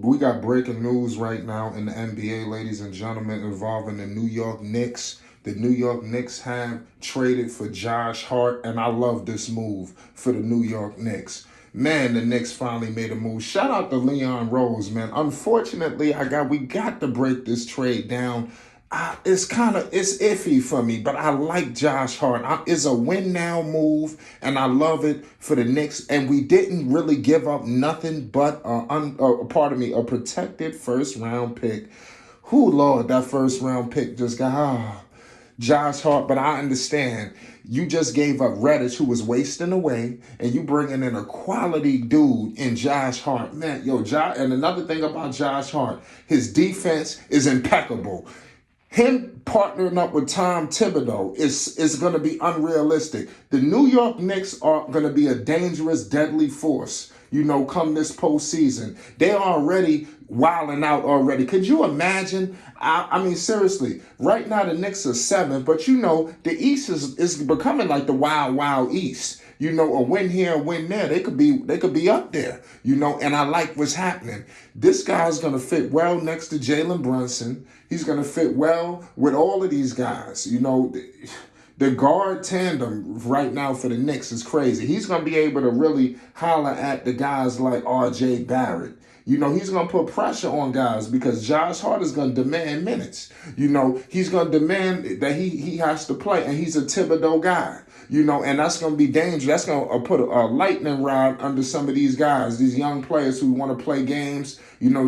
we got breaking news right now in the NBA, ladies and gentlemen, involving the New York Knicks. The New York Knicks have traded for Josh Hart, and I love this move for the New York Knicks. Man, the Knicks finally made a move. Shout out to Leon Rose, man. Unfortunately, we got to break this trade down. It's iffy for me, but I like Josh Hart. It's a win now move, and I love it for the Knicks. And we didn't really give up nothing but a protected first round pick. Who, Lord, that first round pick just got Josh Hart, but I understand. You just gave up Reddish, who was wasting away, and you bringing in a quality dude in Josh Hart. Man, and another thing about Josh Hart, his defense is impeccable. Him partnering up with Tom Thibodeau is going to be unrealistic. The New York Knicks are going to be a dangerous, deadly force, come this postseason. They're already wilding out already. Could you imagine? I mean, seriously, right now the Knicks are 7th, but the East is becoming like the wild, wild East. A win here, a win there. They could be up there, and I like what's happening. This guy's going to fit well next to Jalen Brunson. He's going to fit well with all of these guys. The guard tandem right now for the Knicks is crazy. He's going to be able to really holler at the guys like R.J. Barrett. He's going to put pressure on guys because Josh Hart is going to demand minutes. He's going to demand that he has to play, and he's a Thibodeau guy. And that's going to be dangerous. That's going to put a lightning rod under some of these guys, these young players who want to play games,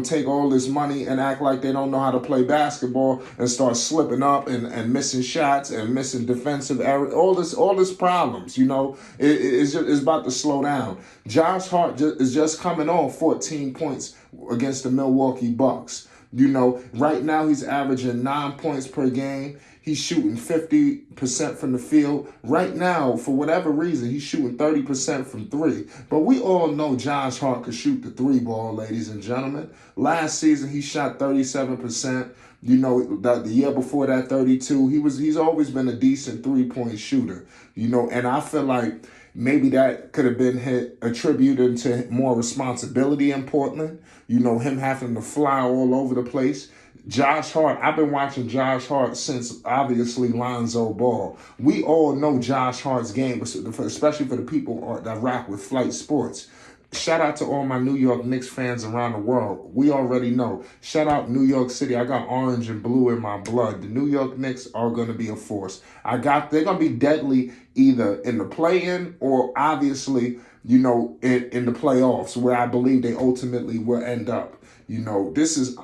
take all this money and act like they don't know how to play basketball and start slipping up and missing shots and missing defensive errors. All this problems, it's about to slow down. Josh Hart is just coming on 14 points against the Milwaukee Bucks. Right now he's averaging 9 points per game. He's shooting 50% from the field. Right now, for whatever reason, he's shooting 30% from 3. But we all know Josh Hart could shoot the 3-ball, ladies and gentlemen. Last season, he shot 37%. The year before that, 32. He's always been a decent 3-point shooter. And I feel like maybe that could have been attributed to more responsibility in Portland. Him having to fly all over the place. Josh Hart, I've been watching Josh Hart since, obviously, Lonzo Ball. We all know Josh Hart's game, especially for the people that rock with Flight Sports. Shout out to all my New York Knicks fans around the world. We already know. Shout out New York City. I got orange and blue in my blood. The New York Knicks are going to be a force. They're going to be deadly either in the play-in or, obviously, in the playoffs, where I believe they ultimately will end up. This is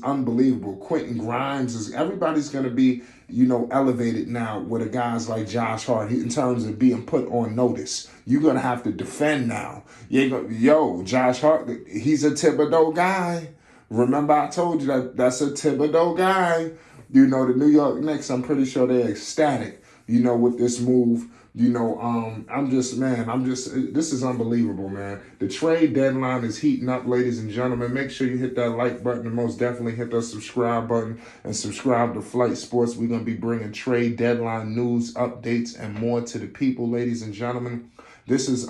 unbelievable. Quentin Grimes everybody's going to be, elevated now with guys like Josh Hart in terms of being put on notice. You're going to have to defend now. Josh Hart, he's a Thibodeau guy. Remember I told you that's a Thibodeau guy. The New York Knicks, I'm pretty sure they're ecstatic, with this move. This is unbelievable, man. The trade deadline is heating up, ladies and gentlemen. Make sure you hit that like button and most definitely hit that subscribe button and subscribe to Flight Sports. We're going to be bringing trade deadline news, updates, and more to the people, ladies and gentlemen. This has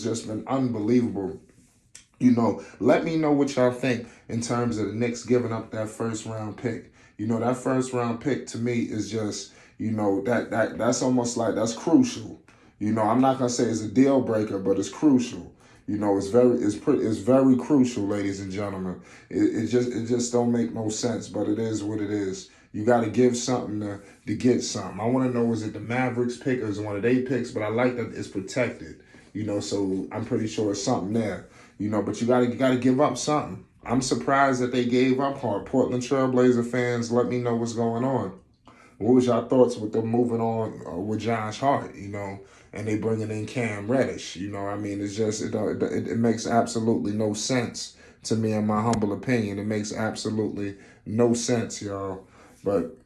just been unbelievable. Let me know what y'all think in terms of the Knicks giving up that first round pick. That first round pick to me is just, that's almost like that's crucial. I'm not gonna say it's a deal breaker, but it's crucial. It's very crucial, ladies and gentlemen. It just don't make no sense, but it is what it is. You got to give something to get something. I want to know, is it the Mavericks pick or is it one of their picks? But I like that it's protected. So I'm pretty sure it's something there. But you got to give up something. I'm surprised that they gave up Hart. Portland Trailblazer fans, let me know what's going on. What was your thoughts with them moving on with Josh Hart, and they bringing in Cam Reddish? It's just, it makes absolutely no sense to me, in my humble opinion. It makes absolutely no sense, y'all. But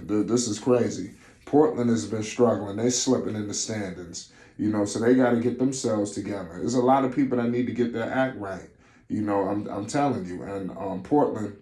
this is crazy. Portland has been struggling. They're slipping in the standings, so they got to get themselves together. There's a lot of people that need to get their act right. I'm telling you. And Portland,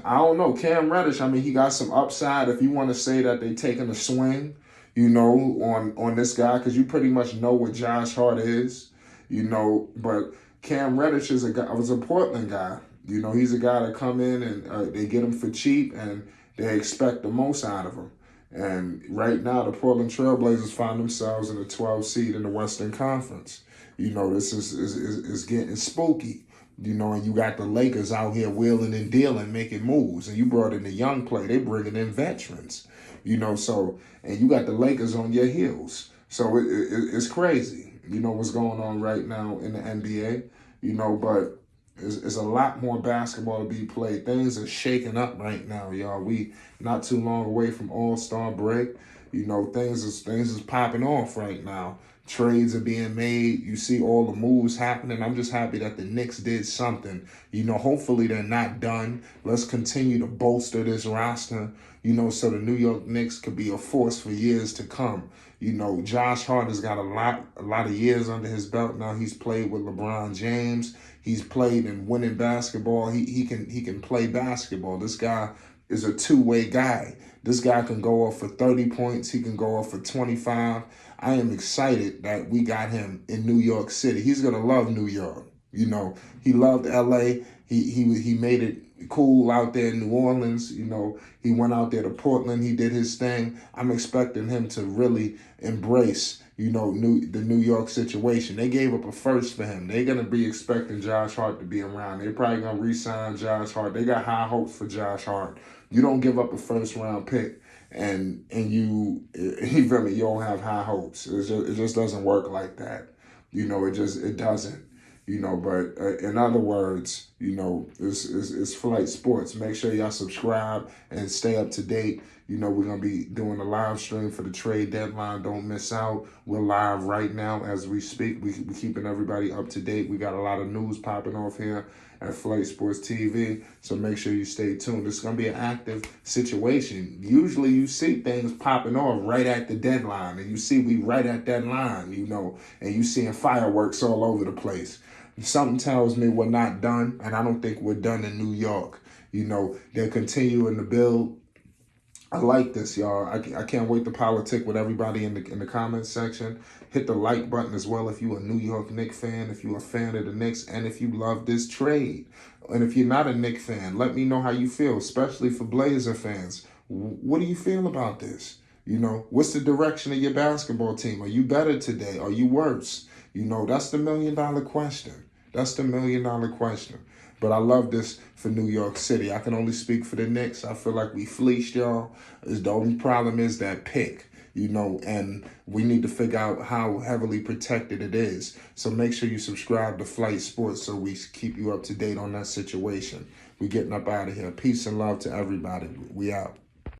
I don't know. Cam Reddish, he got some upside. If you want to say that they taking a swing, on this guy, because you pretty much know what Josh Hart is, but Cam Reddish was a Portland guy. You know, he's a guy that come in and they get him for cheap and they expect the most out of him. And right now, the Portland Trailblazers find themselves in the 12th seed in the Western Conference. You know, this is getting spooky. You know, and you got the Lakers out here wheeling and dealing, making moves. And you brought in the young play. They bringing in veterans. You know, so, and you got the Lakers on your heels. So it's crazy, you know, what's going on right now in the NBA. You know, but it's a lot more basketball to be played. Things are shaking up right now, y'all. We not too long away from All-Star break. You know, things is popping off right now. Trades are being made. You see all the moves happening. I'm just happy that the Knicks did something. You know, hopefully they're not done. Let's continue to bolster this roster, you know, so the New York Knicks could be a force for years to come. You know, Josh Hart has got a lot of years under his belt now. He's played with LeBron James. He's played in winning basketball. He can play basketball. This guy is a two-way guy. This guy can go off for 30 points. He can go off for 25. I am excited that we got him in New York City. He's going to love New York. You know, he loved L.A. He made it cool out there in New Orleans. You know, he went out there to Portland. He did his thing. I'm expecting him to really embrace, you know, the New York situation. They gave up a first for him. They're going to be expecting Josh Hart to be around. They're probably going to re-sign Josh Hart. They got high hopes for Josh Hart. You don't give up a first-round pick and you really, you don't have high hopes. It just doesn't work like that. You know, it doesn't. You know, but in other words, you know, it's Flight Sports. Make sure y'all subscribe and stay up to date. You know, we're going to be doing a live stream for the trade deadline. Don't miss out. We're live right now as we speak. We're keeping everybody up to date. We got a lot of news popping off here at Flight Sports TV. So make sure you stay tuned. It's going to be an active situation. Usually you see things popping off right at the deadline. And you see we right at that line, you know, and you seeing fireworks all over the place. Something tells me we're not done, and I don't think we're done in New York. You know, they're continuing to build. I like this, y'all. I can't wait to politic with everybody in the comments section. Hit the like button as well if you're a New York Knicks fan, if you're a fan of the Knicks, and if you love this trade. And if you're not a Knicks fan, let me know how you feel, especially for Blazer fans. What do you feel about this? You know, what's the direction of your basketball team? Are you better today? Are you worse? You know, that's the $1 million question. That's the $1 million question. But I love this for New York City. I can only speak for the Knicks. I feel like we fleeced y'all. The only problem is that pick, you know, and we need to figure out how heavily protected it is. So make sure you subscribe to Flight Sports so we keep you up to date on that situation. We're getting up out of here. Peace and love to everybody. We out.